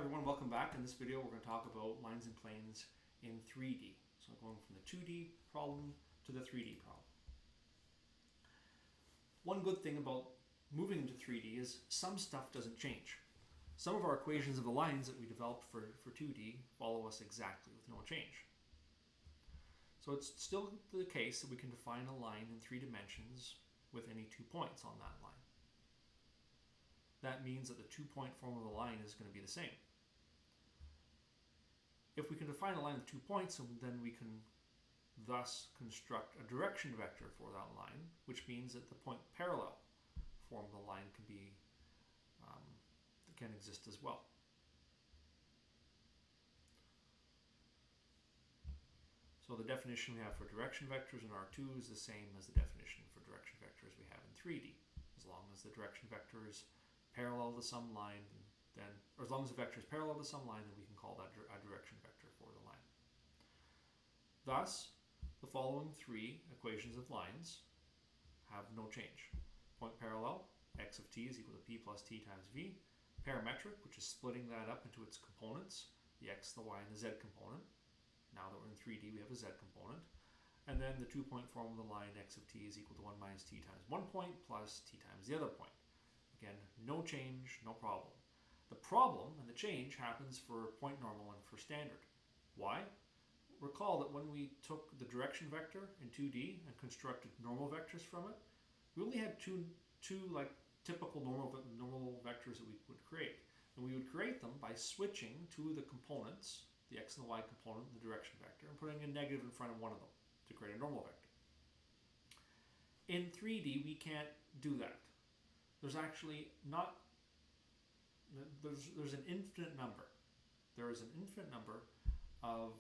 everyone, welcome back. In this video we're going to talk about lines and planes in 3D. So going from the 2D problem to the 3D problem. One good thing about moving into 3D is some stuff doesn't change. Some of our equations of the lines that we developed for 2D follow us exactly with no change. So it's still the case that we can define a line in 3 dimensions with any 2 points on that line. That means that the 2-point form of the line is going to be the same. If we can define a line with 2 points, then we can thus construct a direction vector for that line, which means that the point parallel form of the line can exist as well. So the definition we have for direction vectors in R2 is the same as the definition for direction vectors we have in 3D. As long as the direction vector is parallel to some line, or as long as the vector is parallel to some line, then we can call that a direction vector for the line. Thus, the following 3 equations of lines have no change. Point parallel, x of t is equal to p plus t times v. Parametric, which is splitting that up into its components, the x, the y, and the z component. Now that we're in 3D, we have a z component. And then the 2-point form of the line, x of t is equal to 1 minus t times 1 point plus t times the other point. Again, no change, no problem. The problem and the change happens for point normal and for standard. Why? Recall that when we took the direction vector in 2D and constructed normal vectors from it, we only had two like typical normal vectors that we would create. And we would create them by switching two of the components, the x and the y component and the direction vector, and putting a negative in front of one of them to create a normal vector. In 3D, we can't do that. There's actually not, there's an infinite number. There is an infinite number of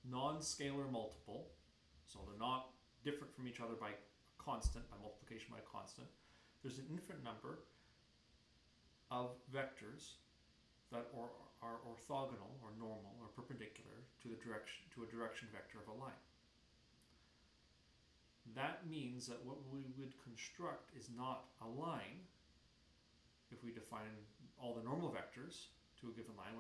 non-scalar multiple, so they're not different from each other by a constant, by multiplication by a constant. There's an infinite number of vectors that are orthogonal or normal or perpendicular to a direction vector of a line. That means that what we would construct is not a line. If we define all the normal vectors to a given line,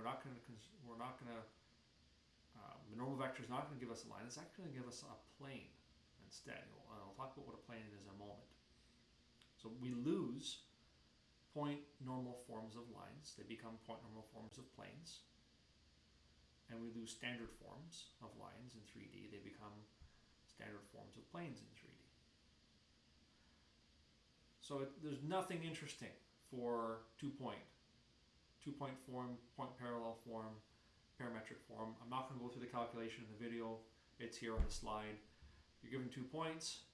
the normal vector is not going to give us a line. It's actually going to give us a plane instead. And I'll talk about what a plane is in a moment. So we lose point normal forms of lines. They become point normal forms of planes. And we lose standard forms of lines in 3D. They become standard forms of planes in 3D. So there's nothing interesting for two-point form, point parallel form, parametric form. I'm not going to go through the calculation in the video. It's here on the slide. You're given 2 points.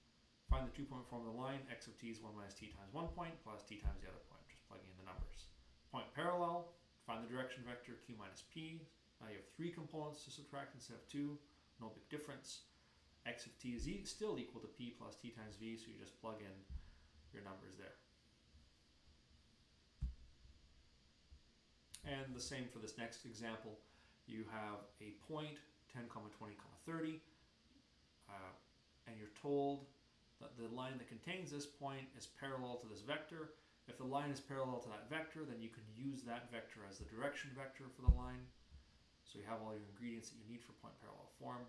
Find the 2-point form of the line. X of t is 1 minus t times 1 point plus t times the other point. Just plugging in the numbers. Point parallel. Find the direction vector q minus p. Now you have 3 components to subtract instead of 2. No big difference. X of t is still equal to p plus t times v, so you just plug in your numbers there. And the same for this next example. You have a point, 10, 20, 30, and you're told that the line that contains this point is parallel to this vector. If the line is parallel to that vector, then you can use that vector as the direction vector for the line. So you have all your ingredients that you need for point parallel form.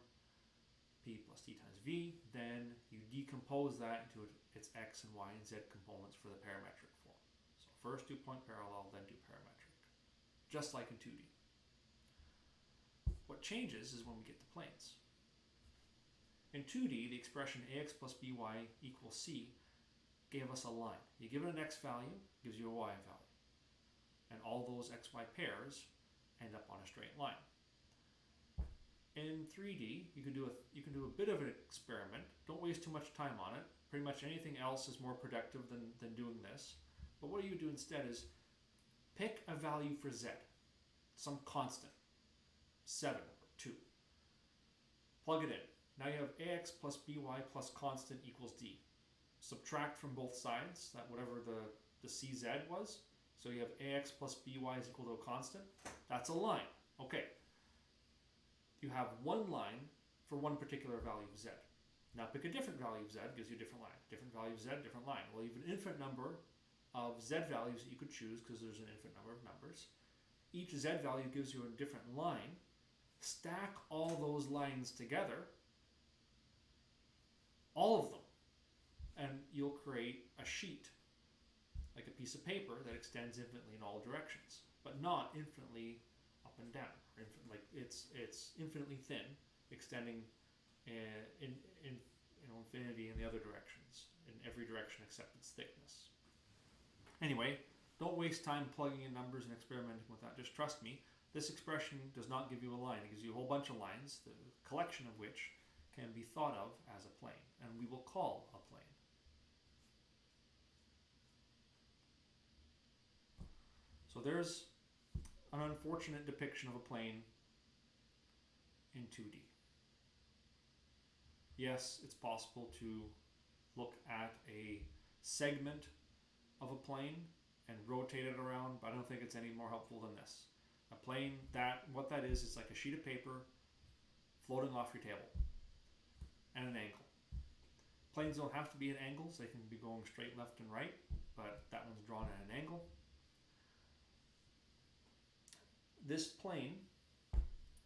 P plus t times v, then you decompose that into its x and y and z components for the parametric form. So first do point parallel, then do parametric, just like in 2D. What changes is when we get to planes. In 2D, the expression ax plus by equals c gave us a line. You give it an x value, it gives you a y value. And all those xy pairs end up on a straight line. In 3D, you can do a bit of an experiment. Don't waste too much time on it. Pretty much anything else is more productive than doing this. But what you do instead is pick a value for z, some constant, 7 or 2. Plug it in. Now you have ax plus by plus constant equals d. Subtract from both sides, that whatever the cz was. So you have ax plus by is equal to a constant. That's a line. Okay. You have one line for one particular value of z. Now pick a different value of z, gives you a different line. Different value of z, different line. Well, you have an infinite number of z values that you could choose because there's an infinite number of numbers. Each z value gives you a different line. Stack all those lines together, all of them, and you'll create a sheet, like a piece of paper that extends infinitely in all directions, but not infinitely up and down. Like it's infinitely thin, extending in infinity in the other directions, in every direction except its thickness. Anyway, don't waste time plugging in numbers and experimenting with that. Just trust me, this expression does not give you a line. It gives you a whole bunch of lines, the collection of which can be thought of as a plane, and we will call a plane. So there's an unfortunate depiction of a plane in 2D. Yes, it's possible to look at a segment of a plane and rotate it around, but I don't think it's any more helpful than this. A plane, what that is, it's like a sheet of paper floating off your table and an angle. Planes don't have to be at angles, they can be going straight left and right, but that one's drawn at an angle. This plane,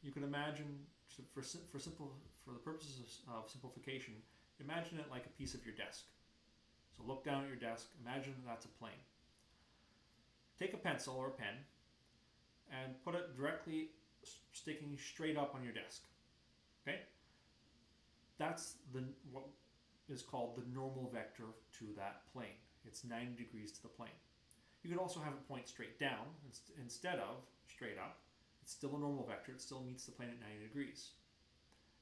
you can imagine, for the purposes of simplification, imagine it like a piece of your desk. So look down at your desk, imagine that's a plane. Take a pencil or a pen and put it directly sticking straight up on your desk. Okay? That's what is called the normal vector to that plane. It's 90 degrees to the plane. You could also have it point straight down instead of straight up. It's still a normal vector. It still meets the plane at 90 degrees.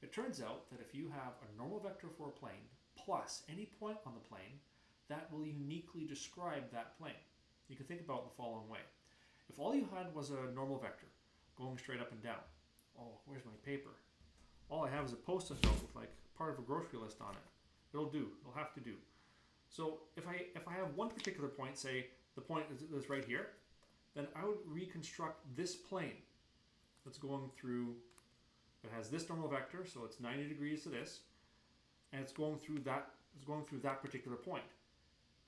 It turns out that if you have a normal vector for a plane plus any point on the plane, that will uniquely describe that plane. You can think about it the following way. If all you had was a normal vector going straight up and down, oh, where's my paper? All I have is a post-it note with like part of a grocery list on it. It'll do. It'll have to do. So if I have one particular point, say the point is right here, then I would reconstruct this plane that's going through, it has this normal vector, so it's 90 degrees to this, and it's going through that particular point.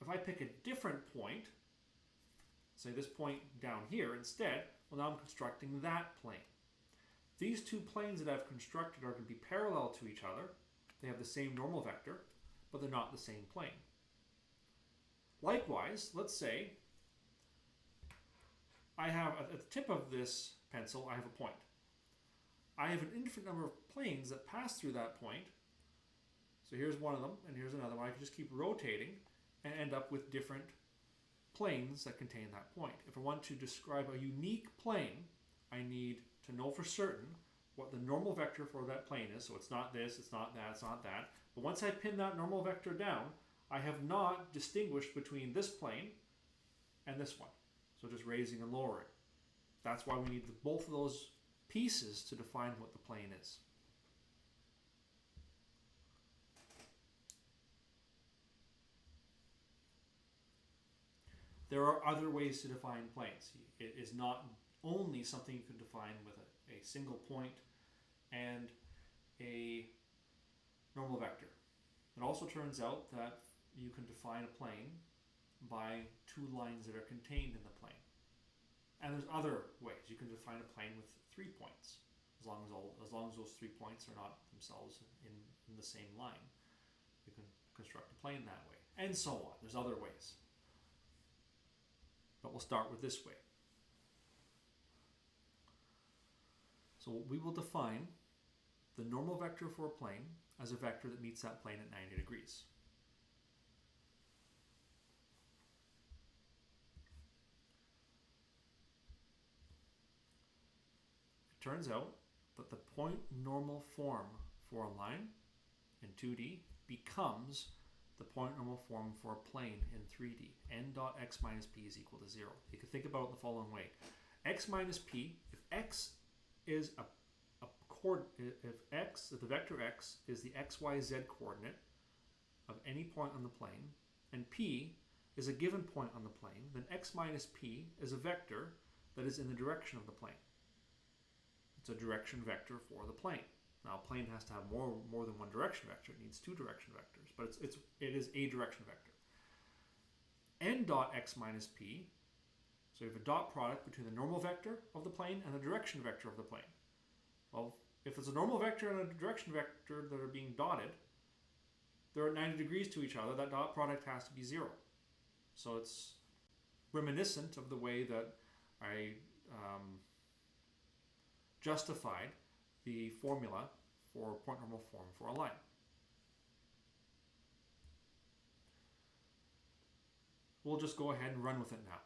If I pick a different point, say this point down here instead, well, now I'm constructing that plane. These two planes that I've constructed are going to be parallel to each other. They have the same normal vector, but they're not the same plane. Likewise, let's say I have, at the tip of this pencil, I have a point. I have an infinite number of planes that pass through that point. So here's one of them, and here's another one. I can just keep rotating and end up with different planes that contain that point. If I want to describe a unique plane, I need to know for certain what the normal vector for that plane is. So it's not this, it's not that, it's not that. But once I pin that normal vector down, I have not distinguished between this plane and this one. So just raising and lowering. That's why we need both of those pieces to define what the plane is. There are other ways to define planes. It is not only something you can define with a single point and a normal vector. It also turns out that you can define a plane by two lines that are contained in the plane. And there's other ways. You can define a plane with 3 points, as long as those 3 points are not themselves in the same line. You can construct a plane that way, and so on. There's other ways. But we'll start with this way. So we will define the normal vector for a plane as a vector that meets that plane at 90 degrees. It turns out that the point normal form for a line in 2D becomes the point normal form for a plane in 3D. N dot x minus p is equal to 0. You can think about it the following way. X minus p, if x is if the vector x is the xyz coordinate of any point on the plane, and p is a given point on the plane, then x minus p is a vector that is in the direction of the plane. It's a direction vector for the plane. Now, a plane has to have more than one direction vector. It needs two direction vectors, but it is a direction vector. N dot x minus p. So you have a dot product between the normal vector of the plane and the direction vector of the plane. Well, if it's a normal vector and a direction vector that are being dotted, they're at 90 degrees to each other. That dot product has to be 0. So it's reminiscent of the way that I justified the formula for point normal form for a line. We'll just go ahead and run with it now.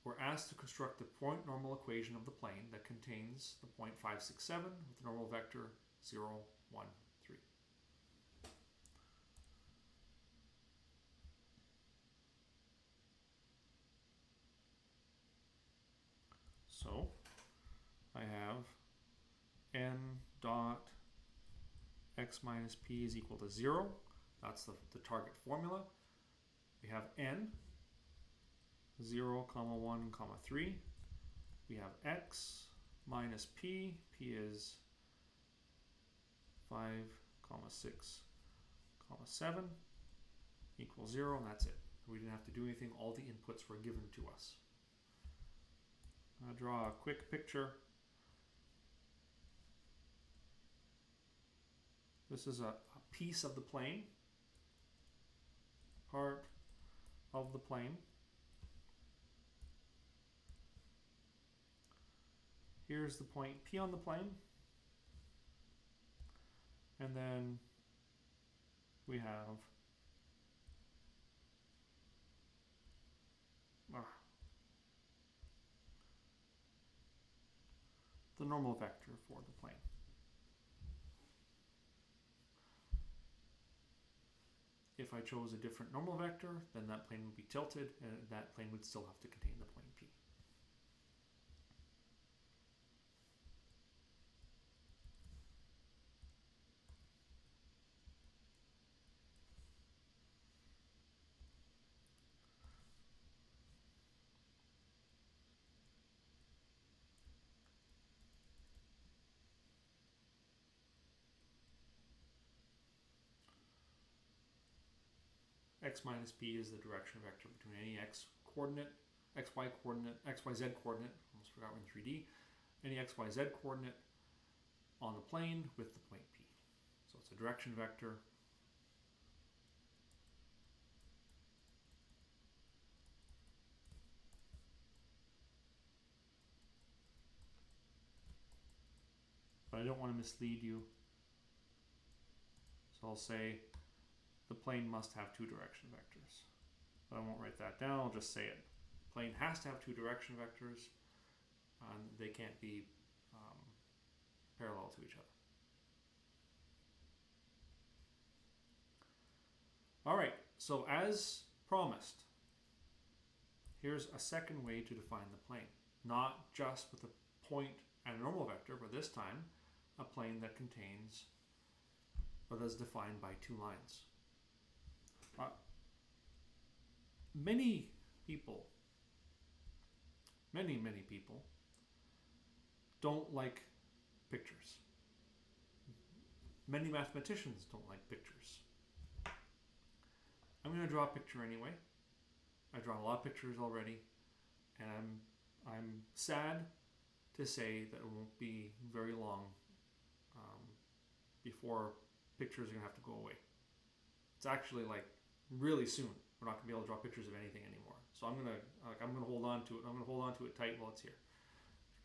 We're asked to construct the point normal equation of the plane that contains the point 5, 6, 7 with the normal vector 0, 1, 3. So I have n dot x minus p is equal to 0. That's the target formula. We have n, 0, 1, 3. We have x minus p. P is 5, 6, 7 equals 0, and that's it. We didn't have to do anything. All the inputs were given to us. I'll draw a quick picture. This is a piece of the plane, part of the plane. Here's the point P on the plane. And then we have the normal vector for the plane. If I chose a different normal vector, then that plane would be tilted, and that plane would still have to contain the plane P. X minus p is the direction vector between any x coordinate, xy coordinate, xyz coordinate, almost forgot we're in 3D, any xyz coordinate on the plane with the point P. So it's a direction vector. But I don't want to mislead you. So I'll say the plane must have two direction vectors. But I won't write that down, I'll just say it. The plane has to have two direction vectors, and they can't be parallel to each other. All right, so as promised, here's a second way to define the plane. Not just with a point and a normal vector, but this time a plane that contains, or that's defined by two lines. Many people don't like pictures. Many mathematicians don't like pictures. I'm going to draw a picture anyway. I've drawn a lot of pictures already, and I'm sad to say that it won't be very long before pictures are going to have to go away. It's actually like really soon. We're not going to be able to draw pictures of anything anymore. So I'm going to hold on to it. I'm going to hold on to it tight while it's here.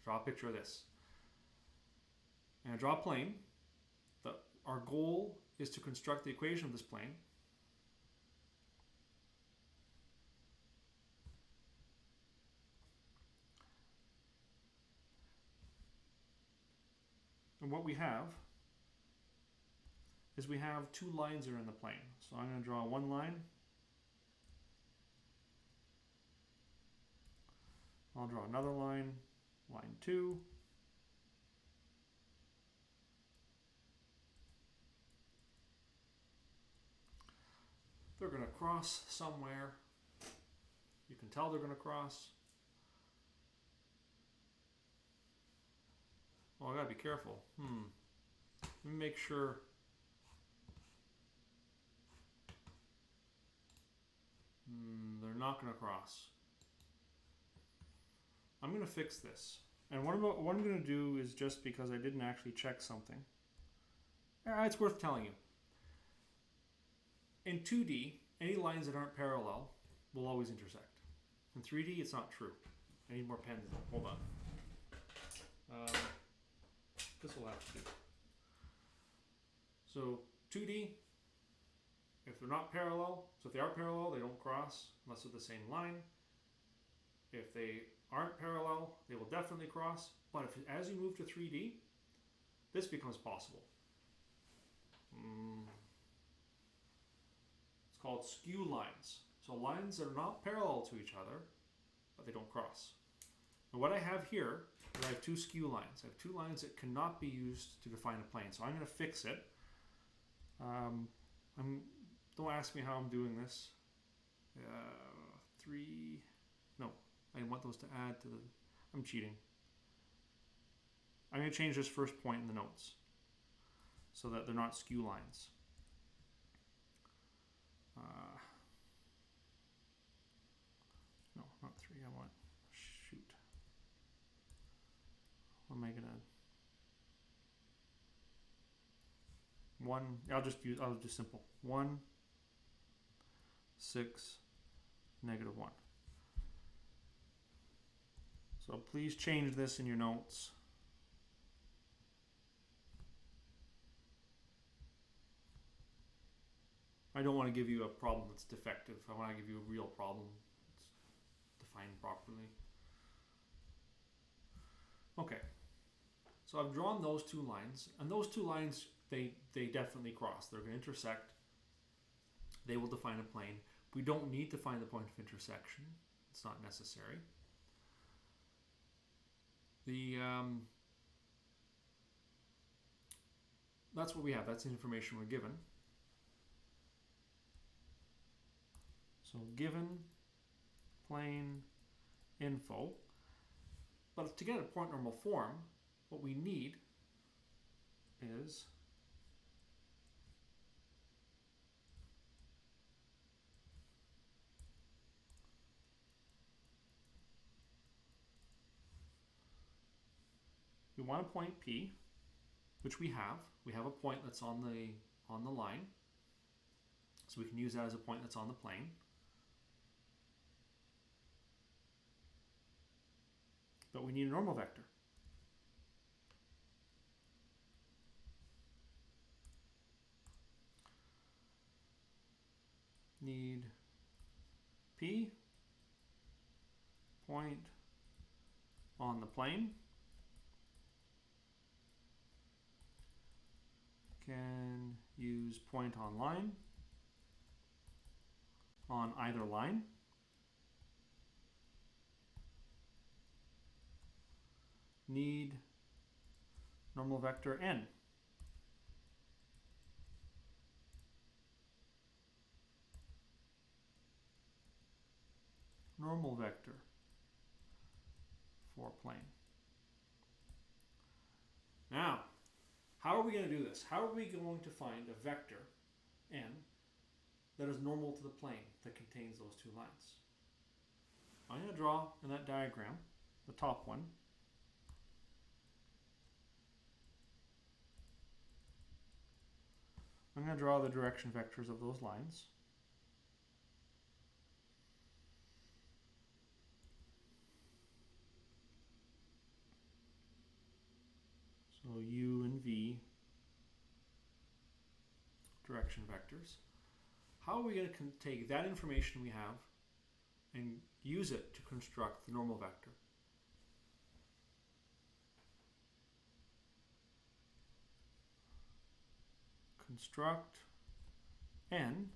Draw a picture of this. And I draw a plane. Our goal is to construct the equation of this plane. And what we have is we have two lines that are in the plane. So I'm going to draw one line. I'll draw another line, line 2. They're going to cross somewhere. You can can tell they're going to cross. Oh, I gotta be careful. Let me make sure. They're not gonna cross. I'm gonna fix this. And what I'm gonna do is, just because I didn't actually check something, it's worth telling you. In 2D, any lines that aren't parallel will always intersect. In 3D, it's not true. I need more pens. Hold on. This will have to do. So 2D, if they're not parallel, so if they are parallel, they don't cross unless they're the same line. If they aren't parallel, they will definitely cross. But if as you move to 3D, this becomes possible. It's called skew lines. So lines that are not parallel to each other, but they don't cross. And what I have here is I have two skew lines. I have two lines that cannot be used to define a plane. So I'm going to fix it. Don't ask me how I'm doing this. No, I want those to add to the, I'm cheating. I'm going to change this first point in the notes so that they're not skew lines. No, not 3. I want, shoot. What am I gonna? 1. I'll just simple. 1, 6, -1. So please change this in your notes. I don't want to give you a problem that's defective. I want to give you a real problem that's defined properly. Okay. So I've drawn those two lines, and those two lines, they definitely cross. They're going to intersect. They will define a plane. We don't need to find the point of intersection. It's not necessary. That's what we have. That's the information we're given. So given plane info. But to get a point normal form, what we need is we want a point P, which we have. We have a point that's on the line. So we can use that as a point that's on the plane. But we need a normal vector. Need P, point on the plane. Can use point on line on either line. Need normal vector n. Normal vector for plane. Now, how are we going to do this? How are we going to find a vector n that is normal to the plane that contains those two lines? I'm going to draw in that diagram, the top one, I'm going to draw the direction vectors of those lines. So u and v direction vectors. How are we going to take that information we have and use it to construct the normal vector? Construct n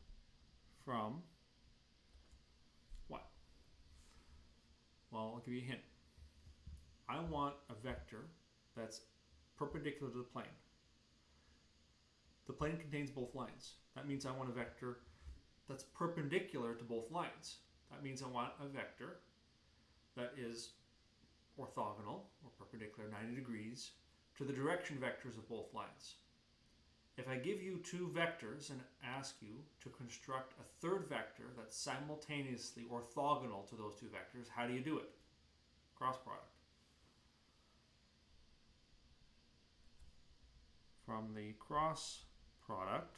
from what? Well, I'll give you a hint. I want a vector that's perpendicular to the plane. The plane contains both lines. That means I want a vector that's perpendicular to both lines. That means I want a vector that is orthogonal or perpendicular 90 degrees to the direction vectors of both lines. If I give you two vectors and ask you to construct a third vector that's simultaneously orthogonal to those two vectors, how do you do it? Cross product. From the cross product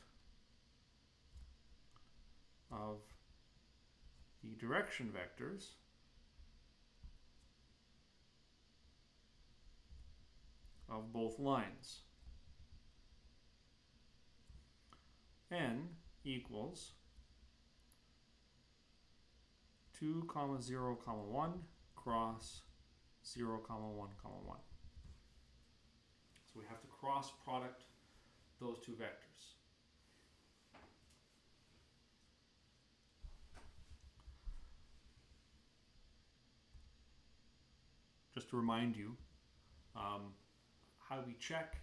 of the direction vectors of both lines, n equals 2, 0, 1 cross 0, 1, 1. So we have to cross product those two vectors. Just to remind you, how we check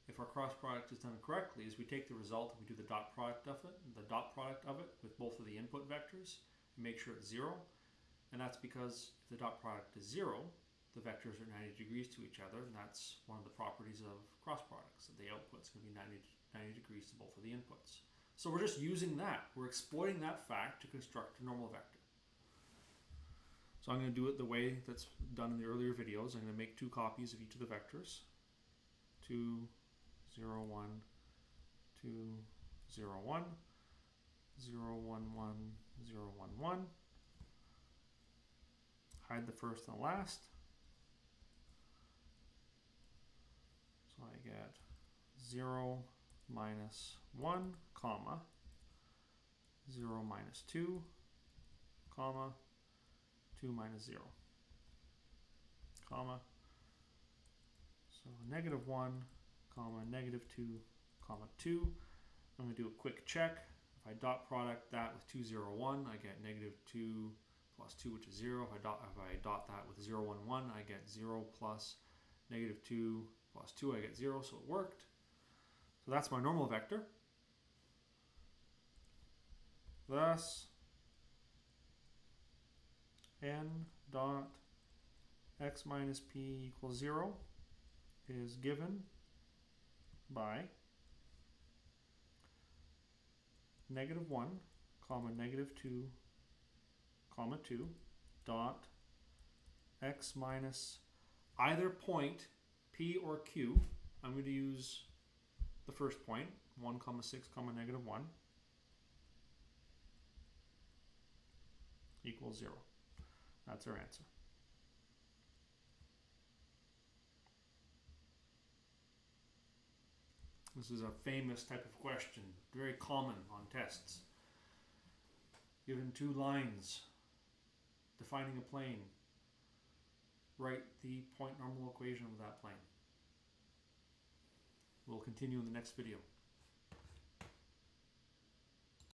if our cross product is done correctly is we take the result and we do the dot product of it with both of the input vectors and make sure it's 0. And that's because if the dot product is 0, the vectors are 90 degrees to each other, and that's one of the properties of cross products, that the output's going to be 90 degrees to both of the inputs. So we're just using that. We're exploiting that fact to construct a normal vector. So I'm going to do it the way that's done in the earlier videos. I'm going to make two copies of each of the vectors. 2, 0, 1, 2, 0, 1, 0, 1, 1, 0, 1, 1. Hide the first and the last. So I get 0 minus 1, comma, 0 minus 2, comma, 2 minus 0, comma, so negative 1, comma, negative 2, comma 2. I'm going to do a quick check. If I dot product that with 2, 0, 1, I get negative 2 plus 2, which is 0. If I dot that with 0, 1, 1, I get 0 plus negative 2 plus 2, I get 0, so it worked. So that's my normal vector. Thus, n dot x minus p equals 0 is given by negative 1, comma, negative 2, comma 2, dot x minus either point p or q. I'm going to use the first point, 1, comma 6, comma, negative 1, equals 0. That's our answer. This is a famous type of question, very common on tests. Given two lines defining a plane, write the point normal equation of that plane. We'll continue in the next video.